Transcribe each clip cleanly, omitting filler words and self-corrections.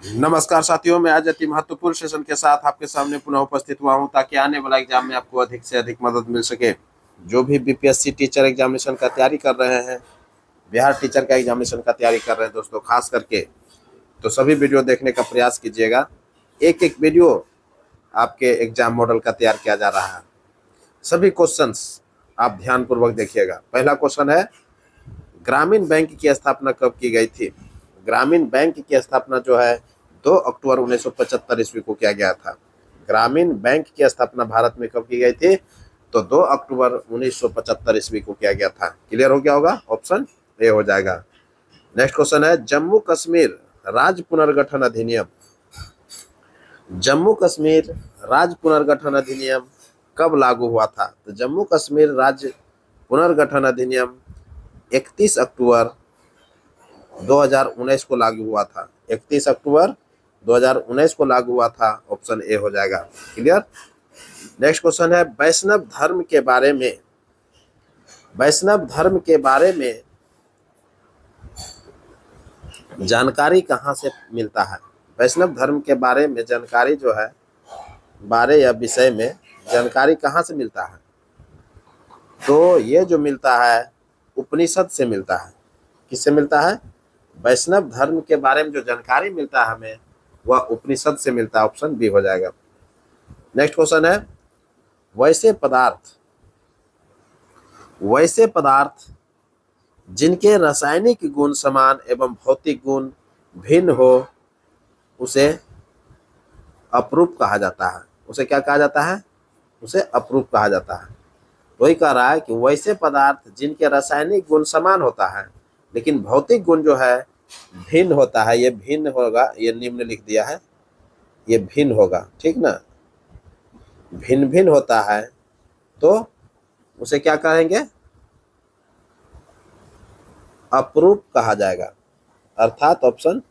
नमस्कार साथियों, मैं आज अति महत्वपूर्ण सेशन के साथ आपके सामने पुनः उपस्थित हुआ हूं ताकि आने वाला एग्जाम में आपको अधिक से अधिक मदद मिल सके। जो भी बीपीएससी टीचर एग्जामिनेशन का तैयारी कर रहे हैं, बिहार टीचर का एग्जामिनेशन का तैयारी कर रहे हैं दोस्तों, खास करके तो सभी वीडियो देखने का प्रयास कीजिएगा। एक एक वीडियो आपके एग्जाम मॉडल का तैयार किया जा रहा है। सभी क्वेश्चंस आप ध्यानपूर्वक देखिएगा। पहला क्वेश्चन है, ग्रामीण बैंक की स्थापना कब की गई थी? ग्रामीण बैंक की स्थापना जो है 2 अक्टूबर 1975 ईस्वी को किया गया था। ग्रामीण बैंक की स्थापना भारत में कब की गई थी? तो 2 अक्टूबर 1975 ईस्वी को किया गया था। क्लियर हो गया होगा? ऑप्शन ए हो जाएगा। नेक्स्ट क्वेश्चन है, जम्मू कश्मीर राज्य पुनर्गठन अधिनियम। जम्मू कश्मीर राज्य पुनर्गठन अधिनियम कब लागू हुआ था? तो जम्मू कश्मीर राज्य पुनर्गठन अधिनियम 31 अक्टूबर 2019 को लागू हुआ था। 31 अक्टूबर 2019 को लागू हुआ था। ऑप्शन ए हो जाएगा। क्लियर। नेक्स्ट क्वेश्चन है, वैष्णव धर्म के बारे में जानकारी कहाँ से मिलता है? वैष्णव धर्म के बारे में जानकारी जो है, बारे या विषय में जानकारी कहाँ से मिलता है? तो ये जो मिलता है उपनिषद से मिलता है। किससे मिलता है? वैष्णव धर्म के बारे में जो जानकारी मिलता है हमें, वह उपनिषद से मिलता है। ऑप्शन बी हो जाएगा। नेक्स्ट क्वेश्चन है, वैसे पदार्थ जिनके रासायनिक गुण समान एवं भौतिक गुण भिन्न हो उसे अपरूप कहा जाता है। उसे क्या कहा जाता है? उसे अपरूप कहा जाता है। वही कह रहा है कि वैसे पदार्थ जिनके रासायनिक गुण समान होता है लेकिन भौतिक गुण जो है भिन्न होता है, ये भिन्न होगा। ये निम्न लिख दिया है, ये भिन्न होगा। ठीक ना, भिन्न भिन्न होता है तो उसे क्या कहेंगे? अपरूप कहा जाएगा। अर्थात ऑप्शन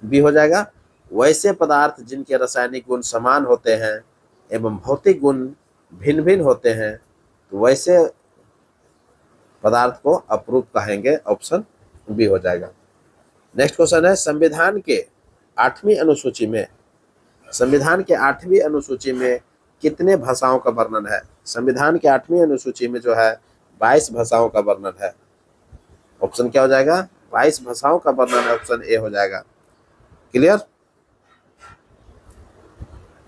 बी हो जाएगा। वैसे पदार्थ जिनके रासायनिक गुण समान होते हैं एवं भौतिक गुण भिन्न भिन्न होते हैं तो वैसे पदार्थ को अपरूप कहेंगे। ऑप्शन बी हो जाएगा। नेक्स्ट क्वेश्चन है, संविधान के 8वीं अनुसूची में कितने भाषाओं का वर्णन है? संविधान के 8वीं अनुसूची में जो है 22 भाषाओं का वर्णन है। ऑप्शन क्या हो जाएगा? 22 भाषाओं का वर्णन है। ऑप्शन ए हो जाएगा। क्लियर।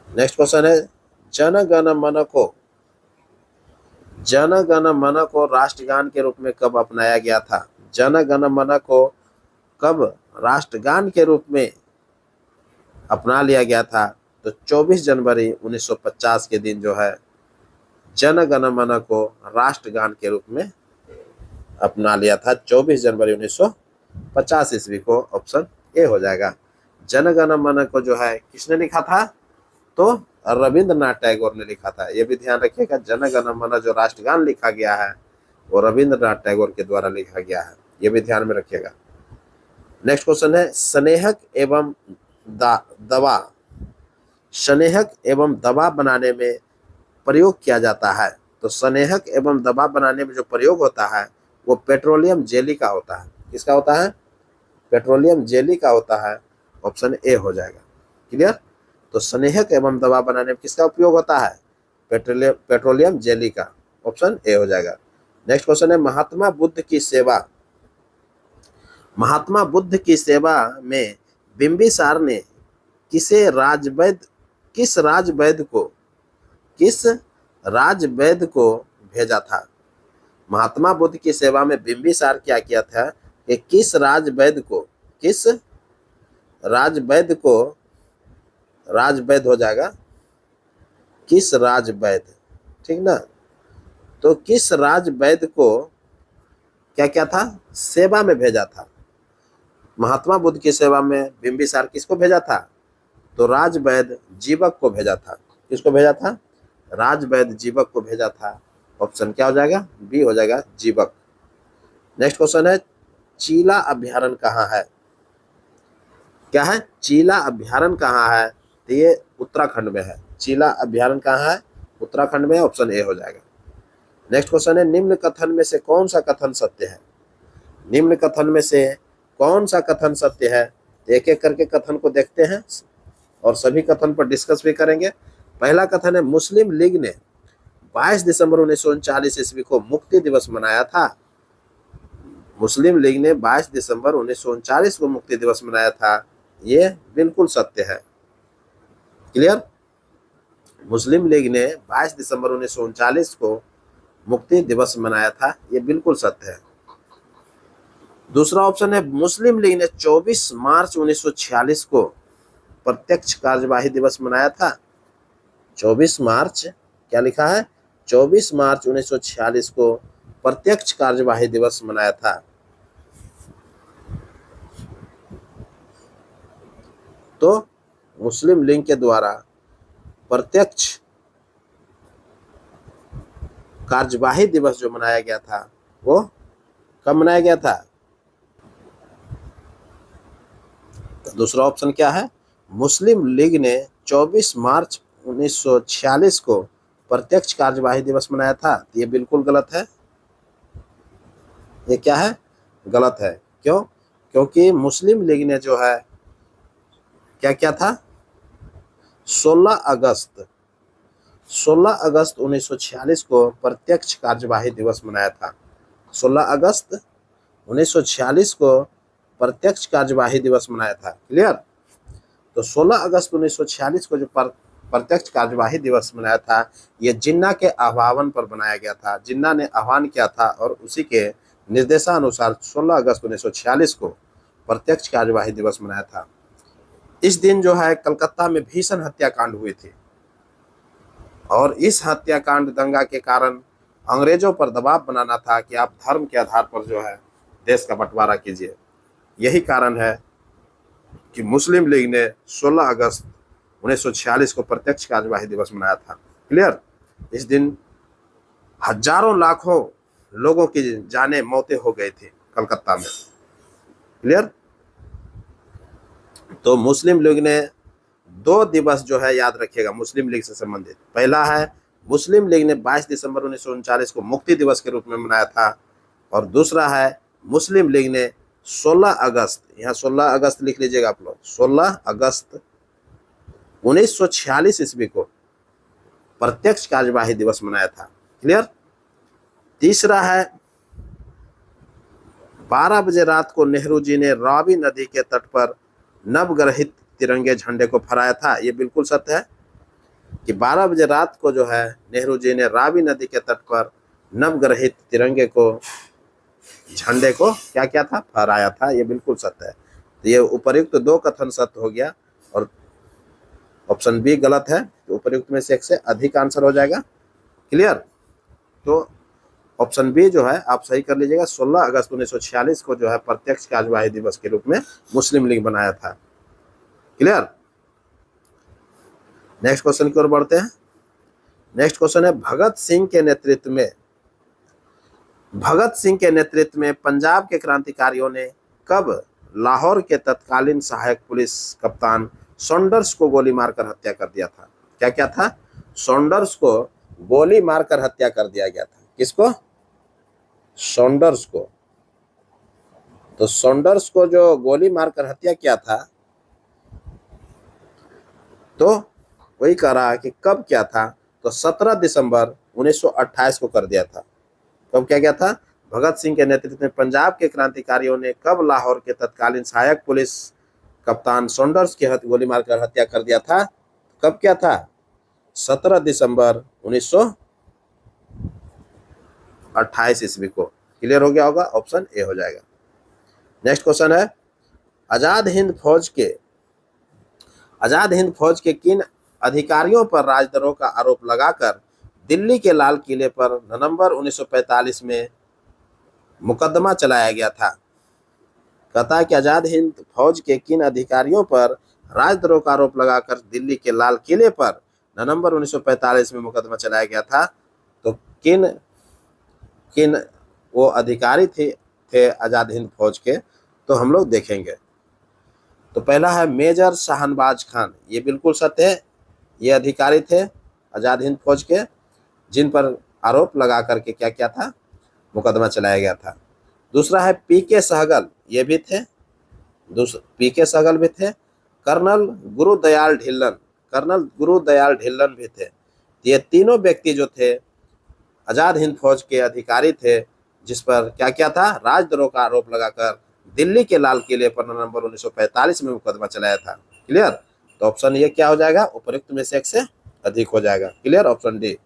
नेक्स्ट क्वेश्चन है, जन गण मन को राष्ट्रगान के रूप में कब अपनाया गया था? जन गण मन को कब राष्ट्रगान के रूप में अपना लिया गया था? तो 24 जनवरी 1950 के दिन जो है जन गण मन को राष्ट्रगान के रूप में अपना लिया था। 24 जनवरी 1950 ईस्वी को। ऑप्शन ए हो जाएगा। जन गण मन को जो है किसने लिखा था? तो रविंद्रनाथ टैगोर ने लिखा था। ये भी ध्यान रखिएगा, जन गण मन जो राष्ट्रगान लिखा गया है वो रविंद्रनाथ टैगोर के द्वारा लिखा गया है। ये भी ध्यान में रखिएगा। नेक्स्ट क्वेश्चन है, स्नेहक एवं दवा बनाने में प्रयोग किया जाता है। तो स्नेहक एवं दवा बनाने में जो प्रयोग होता है वो पेट्रोलियम जेली का होता है। किसका होता है? पेट्रोलियम जेली का होता है। ऑप्शन ए हो जाएगा। क्लियर। तो स्नेहक एवं दवा बनाने में किसका उपयोग होता है? पेट्रोलियम जेली का। ऑप्शन ए हो जाएगा। नेक्स्ट क्वेश्चन है, महात्मा बुद्ध की सेवा में बिंबिसार ने किस राजवैद्य को भेजा था? महात्मा बुद्ध की सेवा में बिंबिसार क्या किया था कि किस राजवैद्य हो जाएगा। किस राजवैद्य, ठीक ना। तो किस राजवैद्य को क्या क्या था? सेवा में भेजा था। महात्मा बुद्ध की सेवा में बिंबिसार किसको भेजा था? तो राजवैद्य जीवक को भेजा था। किसको भेजा था? राजवैद्य जीवक को भेजा था। ऑप्शन क्या हो जाएगा? बी हो जाएगा, जीवक। नेक्स्ट क्वेश्चन है, चीला अभ्यारण्य कहाँ है? क्या है? चीला अभ्यारण्य कहाँ है? तो ये उत्तराखंड में है। चीला अभ्यारण्य कहाँ है? उत्तराखंड में। ऑप्शन ए हो जाएगा। नेक्स्ट क्वेश्चन है, निम्न कथन में से कौन सा कथन सत्य है? निम्न कथन में से कौन सा कथन सत्य है? तो एक एक करके कथन को देखते हैं और सभी कथन पर डिस्कस भी करेंगे। पहला कथन है, मुस्लिम लीग ने 22 दिसंबर 1939 ईस्वी को मुक्ति दिवस मनाया था। मुस्लिम लीग ने 22 दिसंबर 1939 को मुक्ति दिवस मनाया था, ये बिल्कुल सत्य है। क्लियर? मुस्लिम लीग ने 22 दिसंबर 1939 को मुक्ति दिवस मनाया था, ये बिल्कुल सत्य है। दूसरा ऑप्शन है, मुस्लिम लीग ने 24 मार्च 1946 को प्रत्यक्ष कार्यवाही दिवस मनाया था। 24 मार्च, क्या लिखा है, 24 मार्च 1946 को प्रत्यक्ष कार्यवाही दिवस मनाया था। तो मुस्लिम लीग के द्वारा प्रत्यक्ष कार्यवाही दिवस जो मनाया गया था वो कब मनाया गया था? तो दूसरा ऑप्शन क्या है, मुस्लिम लीग ने 24 मार्च 1946 को प्रत्यक्ष कार्यवाही दिवस मनाया था। ये बिल्कुल गलत है। ये क्या है? गलत है। क्यों? क्योंकि मुस्लिम लीग ने जो है क्या क्या था, 16 अगस्त 1946 को प्रत्यक्ष कार्यवाही दिवस मनाया था। 16 अगस्त 1946 को प्रत्यक्ष कार्यवाही दिवस मनाया था। क्लियर? तो 16 अगस्त 1946 को जो प्रत्यक्ष कार्यवाही दिवस मनाया था, ये जिन्ना के आह्वान पर बनाया गया था। जिन्ना ने आह्वान किया था और उसी के निर्देशानुसार 16 अगस्त 1946 को प्रत्यक्ष कार्यवाही दिवस मनाया था। इस दिन जो है कलकत्ता में भीषण हत्याकांड हुए थे और इस हत्याकांड दंगा के कारण अंग्रेजों पर दबाव बनाना था कि आप धर्म के आधार पर जो है देश का बंटवारा कीजिए। यही कारण है कि मुस्लिम लीग ने 16 अगस्त 1946 को प्रत्यक्ष कार्यवाही दिवस मनाया था। क्लियर? इस दिन हजारों लाखों लोगों की जाने मौतें हो गई थी कलकत्ता में। क्लियर? तो मुस्लिम लीग ने 2 दिवस जो है याद रखिएगा मुस्लिम लीग से संबंधित। पहला है, मुस्लिम लीग ने 22 दिसंबर 1939 को मुक्ति दिवस के रूप में मनाया था और दूसरा है, मुस्लिम लीग ने 16 अगस्त, यहाँ 16 अगस्त लिख लीजिएगा आप लोग, 16 अगस्त 1946 ईस्वी को प्रत्यक्ष कार्यवाही दिवस मनाया था। क्लियर? तीसरा है, 12 बजे रात को नेहरू जी ने रावी नदी के तट पर नवग्रहित तिरंगे झंडे को फहराया था। ये बिल्कुल सत्य है कि 12 बजे रात को जो है नेहरू जी ने रावी नदी के तट पर नवग्रहित तिरंगे को, झंडे को क्या क्या था, फहराया था। ये बिल्कुल सत्य है। तो ये उपर्युक्त 2 कथन सत्य हो गया और ऑप्शन बी गलत है। तो उपर्युक्त में से एक से अधिक आंसर हो जाएगा। क्लियर? तो ऑप्शन बी जो है आप सही कर लीजिएगा। 16 अगस्त 1946 को जो है प्रत्यक्ष कार्यवाही दिवस के रूप में मुस्लिम लीग बनाया था। क्लियर? नेक्स्ट क्वेश्चन की ओर बढ़ते हैं। नेक्स्ट क्वेश्चन है, भगत सिंह के नेतृत्व में पंजाब के क्रांतिकारियों ने कब लाहौर के तत्कालीन सहायक पुलिस कप्तान सॉन्डर्स को गोली मारकर हत्या कर दिया था? क्या क्या था? सॉन्डर्स को गोली मारकर हत्या कर दिया गया था। किसको? सॉन्डर्स को। तो सॉन्डर्स को जो गोली मारकर हत्या किया था, तो वही कह रहा है कि कब क्या था? तो 17 दिसंबर 1928 को कर दिया था। कब क्या गया था? भगत सिंह के नेतृत्व में पंजाब के क्रांतिकारियों ने कब लाहौर के तत्कालीन सहायक पुलिस कप्तान सॉन्डर्स की गोली मारकर हत्या कर दिया था? कब क्या था? 17 दिसंबर 1928 ईस्वी को। क्लियर हो गया होगा? ऑप्शन ए हो जाएगा। नेक्स्ट क्वेश्चन है, आजाद हिंद फौज के किन अधिकारियों पर राजद्रोह का आरोप लगाकर दिल्ली के लाल किले पर नवंबर 1945 में मुकदमा चलाया गया था? कहता है कि आजाद हिंद फौज के किन अधिकारियों पर राजद्रोह का आरोप लगाकर दिल्ली के लाल किले पर नवंबर 1945 में मुकदमा चलाया गया था? तो किन वो अधिकारी थे आजाद हिंद फौज के, तो हम लोग देखेंगे। तो पहला है मेजर शाहनवाज खान। ये बिल्कुल सत्य है। ये अधिकारी थे आजाद हिंद फौज के जिन पर आरोप लगा करके क्या क्या था, मुकदमा चलाया गया था। दूसरा है पीके सहगल। ये भी थे दूसरे पी के सहगल भी थे, कर्नल गुरुदयाल ढिल्लन, कर्नल गुरुदयाल ढिल्लन भी थे। ये तीनों व्यक्ति जो थे आजाद हिंद फौज के अधिकारी थे, जिस पर क्या क्या था, राजद्रोह का आरोप लगाकर दिल्ली के लाल किले पर नवंबर 1945 में मुकदमा चलाया था। क्लियर। तो ऑप्शन ये क्या हो जाएगा, उपयुक्त में से एक से अधिक हो जाएगा। Clear, option D.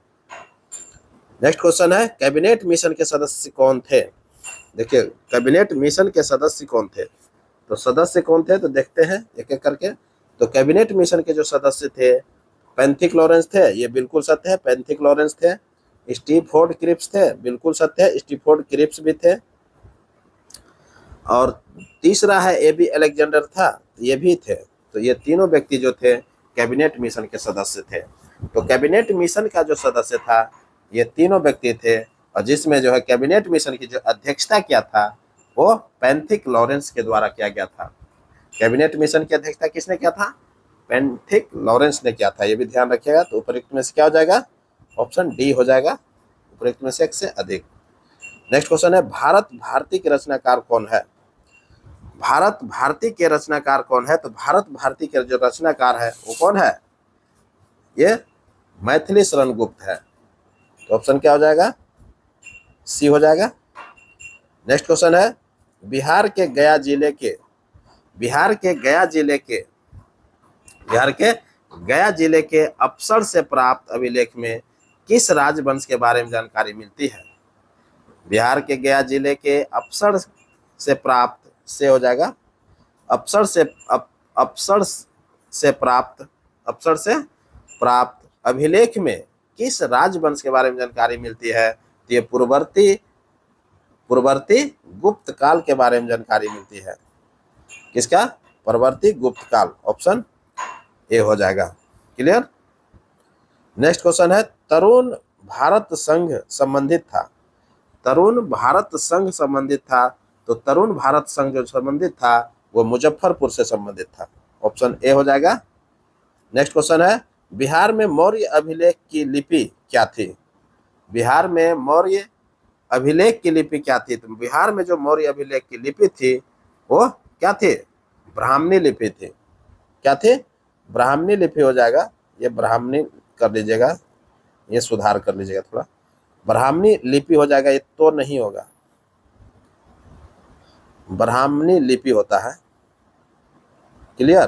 Next question है, कैबिनेट मिशन के सदस्य कौन थे। देखिए कैबिनेट मिशन के सदस्य कौन थे, तो सदस्य कौन थे तो देखते हैं एक एक करके। तो कैबिनेट मिशन के जो सदस्य थे, पैंथिक लॉरेंस थे, ये बिल्कुल सत्य है, पैंथिक लॉरेंस थे। स्टीफोर्ड क्रिप्स थे, बिल्कुल सत्य है, स्टीफोर्ड क्रिप्स भी थे। और तीसरा है एबी अलेक्जेंडर था, ये भी थे। तो ये तीनों व्यक्ति जो थे कैबिनेट मिशन के सदस्य थे। तो कैबिनेट मिशन का जो सदस्य था ये तीनों व्यक्ति थे, और जिसमें जो है कैबिनेट मिशन की जो अध्यक्षता किया था वो पैंथिक लॉरेंस के द्वारा किया गया था। कैबिनेट मिशन की अध्यक्षता किसने किया था, पैंथिक लॉरेंस ने किया था, ये भी ध्यान रखिएगा। तो उपयुक्त में से क्या हो जाएगा, ऑप्शन डी हो जाएगा, उपयुक्त में से एक से अधिक। नेक्स्ट क्वेश्चन है, भारत भारती के रचनाकार कौन है। भारत भारती के रचनाकार कौन है, तो भारत भारती के जो रचनाकार है वो कौन है, ये मैथिली शरण गुप्त है। तो ऑप्शन क्या हो जाएगा, सी हो जाएगा। नेक्स्ट क्वेश्चन है, बिहार के गया जिले के बिहार के गया जिले के अफसर से प्राप्त अभिलेख में किस राजवंश के बारे में जानकारी मिलती है। बिहार के गया जिले के अफसर से प्राप्त, से हो जाएगा, अफसर से प्राप्त अभिलेख में किस राजवंश के बारे में जानकारी मिलती है। तो ये पूर्ववर्ती गुप्त काल के बारे में जानकारी मिलती है। किसका, पूर्ववर्ती गुप्त काल, ऑप्शन ए हो जाएगा। क्लियर। नेक्स्ट क्वेश्चन है, तरुण भारत संघ संबंधित था। तरुण भारत संघ संबंधित था, तो तरुण भारत संघ जो संबंधित था वो मुजफ्फरपुर से संबंधित था, ऑप्शन ए हो जाएगा। नेक्स्ट क्वेश्चन है, बिहार में मौर्य अभिलेख की लिपि क्या थी। बिहार में मौर्य अभिलेख की लिपि क्या थी, तो बिहार में जो मौर्य अभिलेख की लिपि थी वो क्या थी, ब्राह्मणी लिपि थी। क्या थी, ब्राह्मणी लिपि हो जाएगा, ये ब्राह्मणी कर लीजिएगा, ये सुधार कर लीजिएगा थोड़ा, ब्राह्मणी लिपि हो जाएगा, ये तो नहीं होगा, ब्राह्मणी लिपि होता है। क्लियर।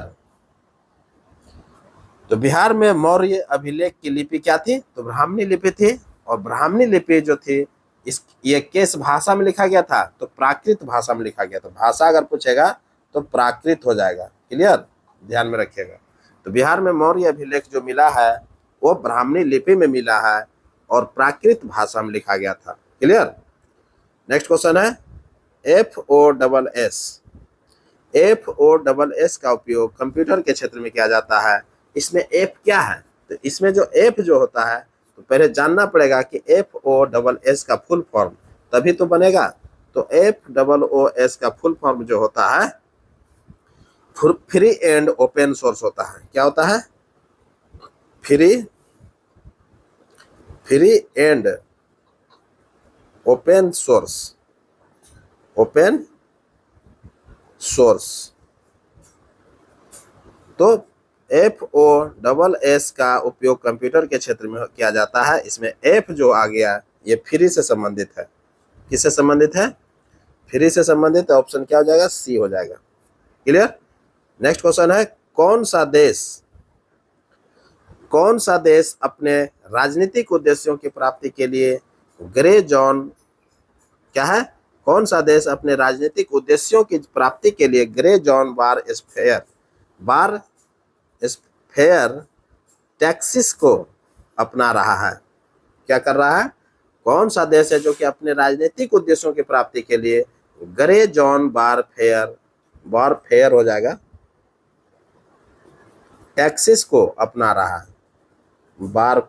तो बिहार में मौर्य अभिलेख की लिपि क्या थी, तो ब्राह्मणी लिपि थी। और ब्राह्मणी लिपि जो थी ये किस भाषा में लिखा गया था, तो प्राकृत भाषा में लिखा गया था। भाषा अगर पूछेगा तो प्राकृत हो जाएगा। क्लियर, ध्यान में रखिएगा। तो बिहार में मौर्य अभिलेख जो मिला है वो ब्राह्मणी लिपि में मिला है और प्राकृत भाषा में लिखा गया था। क्लियर। नेक्स्ट क्वेश्चन है, FOSS का उपयोग कंप्यूटर के क्षेत्र में किया जाता है। इसमें F क्या है, तो इसमें जो F जो होता है तो पहले जानना पड़ेगा कि FOSS का फुल फॉर्म तभी तो बनेगा। तो FOSS का फुल फॉर्म जो होता है फ्री एंड ओपन सोर्स होता है। क्या होता है, free and open source, open source. तो FOSS का उपयोग कंप्यूटर के क्षेत्र में किया जाता है। इसमें F जो आ गया ये फ्री से संबंधित है। किससे संबंधित है, फ्री से संबंधित। ऑप्शन क्या हो जाएगा, सी हो जाएगा। क्लियर। नेक्स्ट क्वेश्चन है, कौन सा देश अपने राजनीतिक उद्देश्यों की प्राप्ति के लिए ग्रे जोन, क्या है, कौन सा देश अपने राजनीतिक उद्देश्यों की प्राप्ति के लिए ग्रे जोन बार स्फेयर टैक्सेस को अपना रहा है। क्या कर रहा है, कौन सा देश है जो कि अपने राजनीतिक उद्देश्यों की प्राप्ति के लिए ग्रे जोन बार फेयर हो जाएगा, टैक्सेस को अपना रहा है, बार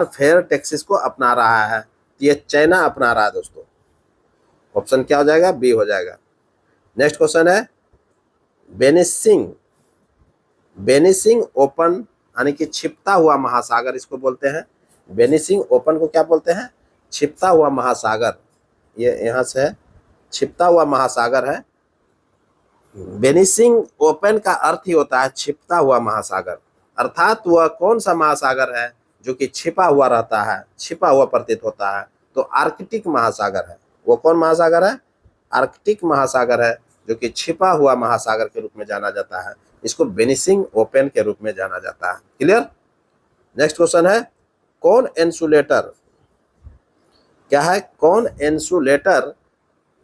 फेयर टैक्सेस को अपना रहा है। ये चाइना अपना रहा है दोस्तों। ऑप्शन क्या हो जाएगा, बी हो जाएगा। नेक्स्ट क्वेश्चन है, बेनिसिंग ओपन यानी कि छिपता हुआ महासागर इसको बोलते हैं। बेनिसिंग ओपन को क्या बोलते हैं, छिपता हुआ महासागर। ये यहाँ से है, छिपता हुआ महासागर है। वेनिसिंग ओपन का अर्थ ही होता है छिपता हुआ महासागर, अर्थात वह कौन सा महासागर है जो कि छिपा हुआ रहता है, छिपा हुआ प्रतीत होता है, तो आर्कटिक महासागर है। वो कौन महासागर है? आर्कटिक महासागर है, जो कि छिपा हुआ महासागर के रूप में जाना जाता है। इसको वेनिसिंग ओपन के रूप में जाना जाता है। क्लियर? नेक्स्ट क्वेश्चन है, कौन इंसुलेटर, क्या है? कौन इंसुलेटर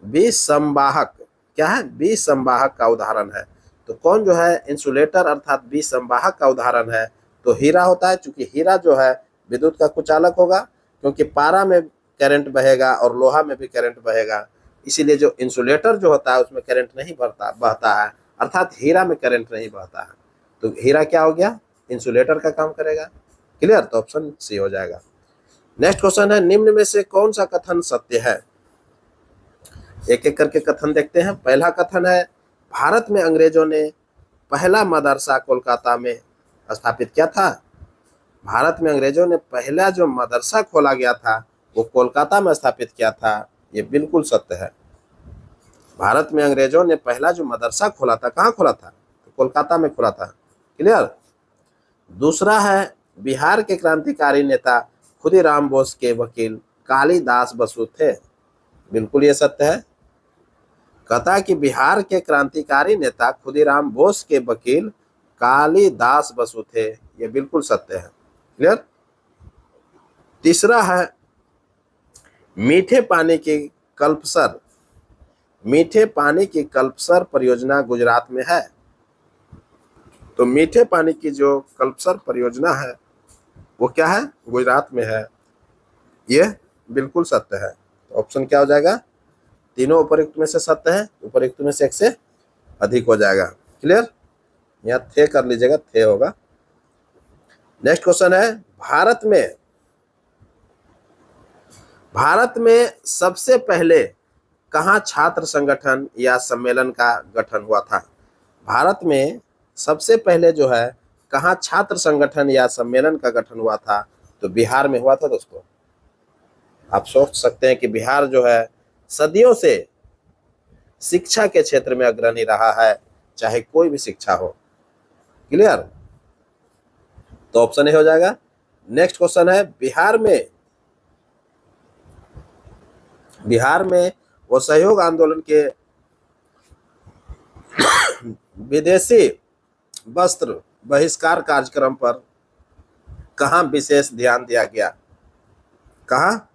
विसंवाहक, क्या है? विसंवाहक का उदाहरण है। तो कौन जो है इंसुलेटर अर्थात विसंवाहक का उदाहरण है? तो हीरा होता है, क्योंकि हीरा जो है विद्युत का कुचालक होगा, क्योंकि पारा में करंट बहेगा और लोहा में भी करंट बहेगा, इसीलिए जो इंसुलेटर जो होता है उसमें करंट नहीं बहता है, अर्थात हीरा में करंट नहीं बहता है। तो हीरा क्या हो गया? इंसुलेटर का काम करेगा। क्लियर? तो ऑप्शन सी हो जाएगा। नेक्स्ट क्वेश्चन है, निम्न में से कौन सा कथन सत्य है? एक एक करके कथन देखते हैं। पहला कथन है, भारत में अंग्रेजों ने पहला मदरसा कोलकाता में स्थापित किया था। भारत में अंग्रेजों ने पहला जो मदरसा खोला गया था वो कोलकाता में स्थापित किया था। ये बिल्कुल सत्य है। भारत में अंग्रेजों ने पहला जो मदरसा खोला था, कहाँ खोला था? तो कोलकाता में खोला था। क्लियर? दूसरा है, बिहार के क्रांतिकारी नेता खुदीराम बोस के वकील कालिदास बसु थे। बिल्कुल ये सत्य है। कहता है कि बिहार के क्रांतिकारी नेता खुदीराम बोस के वकील कालिदास बसु थे। ये बिल्कुल सत्य है। क्लियर? तीसरा है, मीठे पानी की कल्पसर, मीठे पानी की कल्पसर परियोजना गुजरात में है। तो मीठे पानी की जो कल्पसर परियोजना है वो क्या है? गुजरात में है। ये बिल्कुल सत्य है। तो ऑप्शन क्या हो जाएगा? तीनों उपयुक्त में से सत्य है, उपयुक्त में से एक से अधिक हो जाएगा। क्लियर? यहाँ थे कर लीजिएगा, थे होगा। नेक्स्ट क्वेश्चन है, भारत में सबसे पहले कहाँ छात्र संगठन या सम्मेलन का गठन हुआ था? भारत में सबसे पहले जो है कहाँ छात्र संगठन या सम्मेलन का गठन हुआ था? तो बिहार में हुआ था दोस्तों। आप सोच सकते हैं कि बिहार जो है सदियों से शिक्षा के क्षेत्र में अग्रणी रहा है, चाहे कोई भी शिक्षा हो। क्लियर? तो ऑप्शन ए हो जाएगा। नेक्स्ट क्वेश्चन है, बिहार में वो सहयोग आंदोलन के विदेशी वस्त्र बहिष्कार कार्यक्रम पर कहाँ विशेष ध्यान दिया गया? कहाँ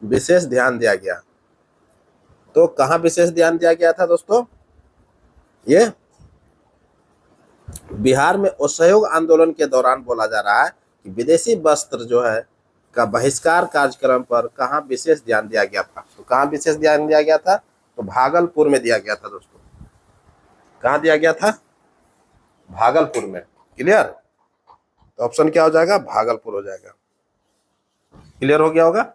विशेष ध्यान दिया गया? तो कहाँ विशेष ध्यान दिया गया था दोस्तों? ये बिहार में असहयोग आंदोलन के दौरान बोला जा रहा है कि विदेशी वस्त्र जो है का बहिष्कार कार्यक्रम पर कहाँ विशेष ध्यान दिया गया था। तो कहाँ विशेष ध्यान दिया गया था? तो भागलपुर में दिया गया था दोस्तों। कहाँ दिया गया था? भागलपुर में। क्लियर? तो ऑप्शन क्या हो जाएगा? भागलपुर हो जाएगा। क्लियर हो गया होगा?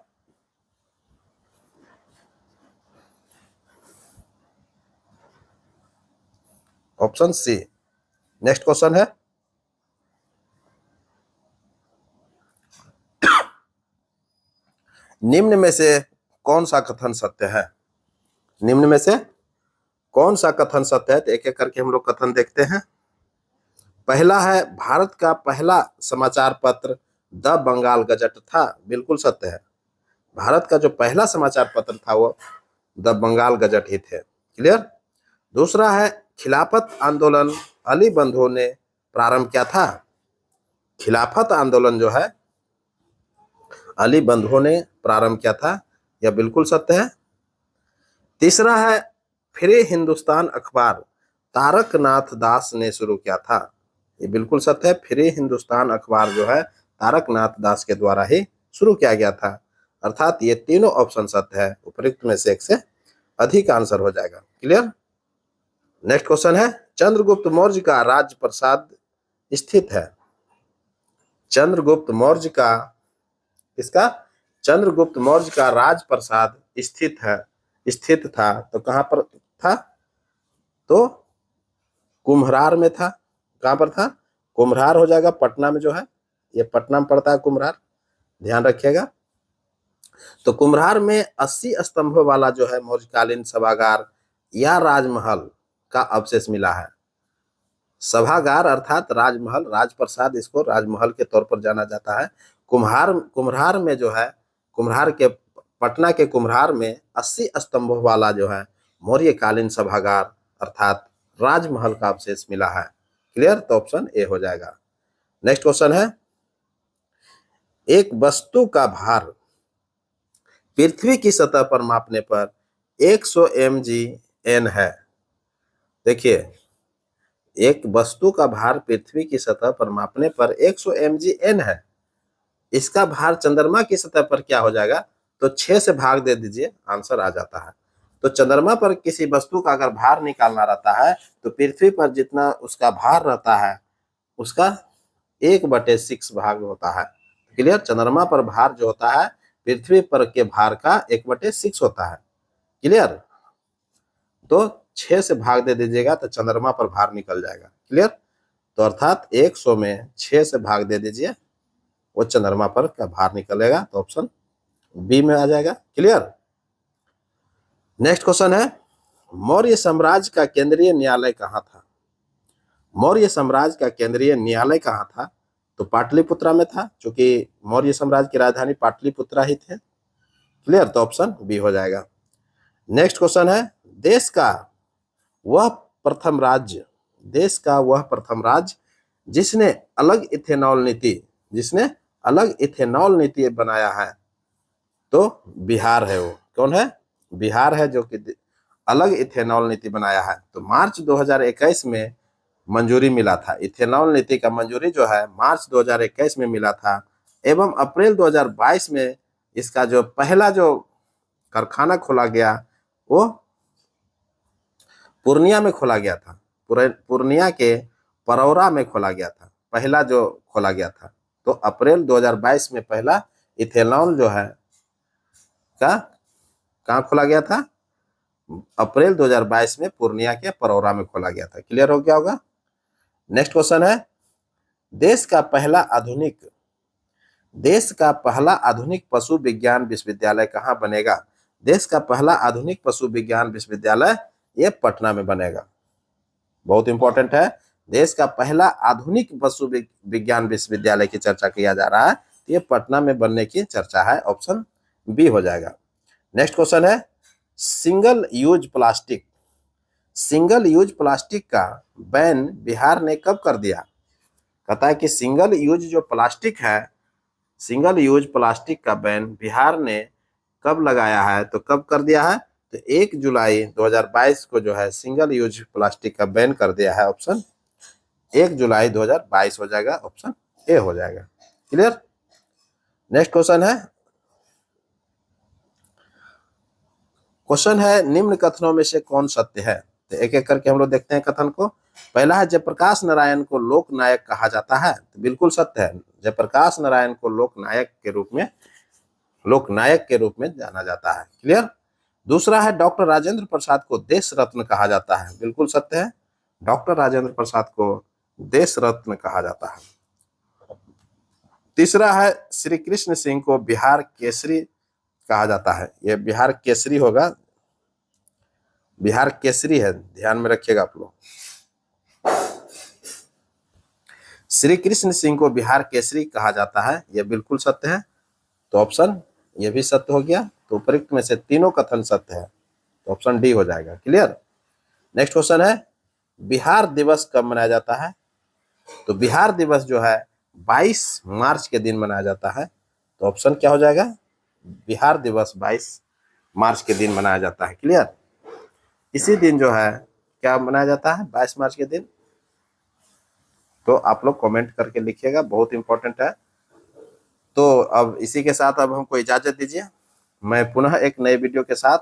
Option C. नेक्स्ट क्वेश्चन है, निम्न में से कौन सा कथन सत्य है? निम्न में से कौन सा कथन सत्य है? तो एक एक करके हम लोग कथन देखते हैं। पहला है, भारत का पहला समाचार पत्र द बंगाल गजट था। बिल्कुल सत्य है। भारत का जो पहला समाचार पत्र था वो द बंगाल गजट ही थे। क्लियर? दूसरा है, खिलाफत आंदोलन अली बंधुओं ने प्रारंभ किया था। खिलाफत आंदोलन जो है अली बंधुओं ने प्रारंभ किया था। यह बिल्कुल सत्य है। तीसरा है, फ्री हिंदुस्तान अखबार तारक नाथ दास ने शुरू किया था। ये बिल्कुल सत्य है। फ्री हिंदुस्तान अखबार जो है तारक नाथ दास के द्वारा ही शुरू किया गया था। अर्थात ये तीनों ऑप्शन सत्य है, उपयुक्त में से एक से अधिक आंसर हो जाएगा। क्लियर? नेक्स्ट क्वेश्चन है, चंद्रगुप्त मौर्य का राज्य प्रसाद स्थित है। चंद्रगुप्त मौर्य का, इसका चंद्रगुप्त मौर्य का राजप्रसाद स्थित था। तो कहां पर था? तो कुम्हरार में था। कहां पर था? कुम्हरार हो जाएगा। पटना में जो है, ये पटना में पड़ता है कुम्हरार, ध्यान रखिएगा। तो कुम्हरार में 80 स्तंभों वाला जो है मौर्यकालीन सभागार या राजमहल का अवशेष मिला है। सभागार अर्थात राजमहल, राजप्रसाद, इसको राजमहल के तौर पर जाना जाता है। कुम्हरार में जो है, कुम्हरार के पटना के कुम्हरार में 80 स्तंभों वाला जो है मौर्यकालीन सभागार अर्थात राजमहल का अवशेष मिला है। क्लियर? तो ऑप्शन ए हो जाएगा। नेक्स्ट क्वेश्चन है, एक वस्तु का भार पृथ्वी की सतह पर मापने पर 100 mgn है। देखिए, एक वस्तु का भार पृथ्वी की सतह पर मापने पर 100 mgn है। इसका भार चंद्रमा की सतह पर क्या हो जाएगा? तो 6 से भाग दे दीजिए, आंसर आ जाता है। तो चंद्रमा पर किसी वस्तु का अगर भार निकालना रहता है तो पृथ्वी पर जितना उसका भार रहता है उसका 1/6 भाग होता है। क्लियर? चंद्रमा पर भार जो होता है पृथ्वी पर के भार का 1/6 होता है। क्लियर? तो 6 से भाग दे दीजिएगा तो चंद्रमा पर भार निकल जाएगा। क्लियर? तो अर्थात 100 में 6 से भाग दे दीजिए, वो चंद्रमा पर का भार निकलेगा। तो ऑप्शन बी में आ जाएगा। क्लियर? नेक्स्ट क्वेश्चन है, मौर्य साम्राज्य का केंद्रीय न्यायालय कहाँ था? मौर्य साम्राज्य का केंद्रीय न्यायालय कहाँ था? तो पाटलिपुत्रा में था, क्योंकि मौर्य साम्राज्य की राजधानी पाटलिपुत्रा ही थे। क्लियर? तो ऑप्शन बी हो जाएगा। नेक्स्ट क्वेश्चन है, देश का वह प्रथम राज्य जिसने अलग इथेनॉल नीति बनाया है, तो बिहार है। वो कौन है? बिहार है, जो कि अलग इथेनॉल नीति बनाया है। तो मार्च 2021 में मंजूरी मिला था। इथेनॉल नीति का मंजूरी जो है मार्च 2021 में मिला था, एवं अप्रैल 2022 में इसका जो पहला जो कारखाना खोला गया वो पूर्णिया में खोला गया था। पूर्णिया के परौरा में खोला गया था, पहला जो खोला गया था। तो अप्रैल 2022 में पहला इथेनॉल जो है कहाँ खोला गया था? अप्रैल 2022 में पूर्णिया के परौरा में खोला गया था। क्लियर हो गया होगा। नेक्स्ट क्वेश्चन है, देश का पहला आधुनिक पशु विज्ञान विश्वविद्यालय कहाँ बनेगा? देश का पहला आधुनिक पशु विज्ञान विश्वविद्यालय ये पटना में बनेगा। बहुत इंपॉर्टेंट है, देश का पहला आधुनिक पशु विज्ञान विश्वविद्यालय की चर्चा किया जा रहा है, ये पटना में बनने की चर्चा है। ऑप्शन बी हो जाएगा। नेक्स्ट क्वेश्चन है, सिंगल यूज प्लास्टिक का बैन बिहार ने कब कर दिया? कहता है कि सिंगल यूज प्लास्टिक का बैन बिहार ने कब लगाया है, तो कब कर दिया है? तो 1 जुलाई 2022 को जो है सिंगल यूज प्लास्टिक का बैन कर दिया है। ऑप्शन 1 जुलाई 2022 हो जाएगा। ऑप्शन ए हो जाएगा। क्लियर? नेक्स्ट क्वेश्चन है निम्न कथनों में से कौन सत्य है? तो एक एक करके हम लोग देखते हैं कथन को। पहला है, जयप्रकाश नारायण को लोक नायक कहा जाता है। तो बिल्कुल सत्य है, जयप्रकाश नारायण को लोक नायक के रूप में जाना जाता है। क्लियर? दूसरा है, डॉक्टर राजेंद्र प्रसाद को देश रत्न कहा जाता है। बिल्कुल सत्य है, डॉक्टर राजेंद्र प्रसाद को देश रत्न कहा जाता है। तीसरा है, श्री कृष्ण सिंह को बिहार केसरी कहा जाता है। ये बिहार केसरी होगा, बिहार केसरी है, ध्यान में रखिएगा आप लोग। श्री कृष्ण सिंह को बिहार केसरी कहा जाता है, यह बिल्कुल सत्य है। तो ऑप्शन ये भी सत्य हो गया। तो उपरोक्त में से तीनों कथन सत्य है, तो ऑप्शन डी हो जाएगा। क्लियर? नेक्स्ट क्वेश्चन है, बिहार दिवस कब मनाया जाता है? तो बिहार दिवस जो है 22 मार्च के दिन मनाया जाता है। तो ऑप्शन क्या हो जाएगा? बिहार दिवस 22 मार्च के दिन मनाया जाता है। क्लियर? इसी दिन जो है क्या मनाया जाता है 22 मार्च के दिन? तो आप लोग कमेंट करके लिखिएगा, बहुत इंपॉर्टेंट है। तो अब इसी के साथ अब हमको इजाजत दीजिए। मैं पुनः एक नए वीडियो के साथ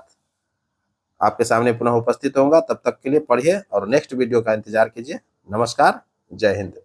आपके सामने पुनः उपस्थित होऊंगा। तब तक के लिए पढ़िए और नेक्स्ट वीडियो का इंतजार कीजिए। नमस्कार, जय हिंद।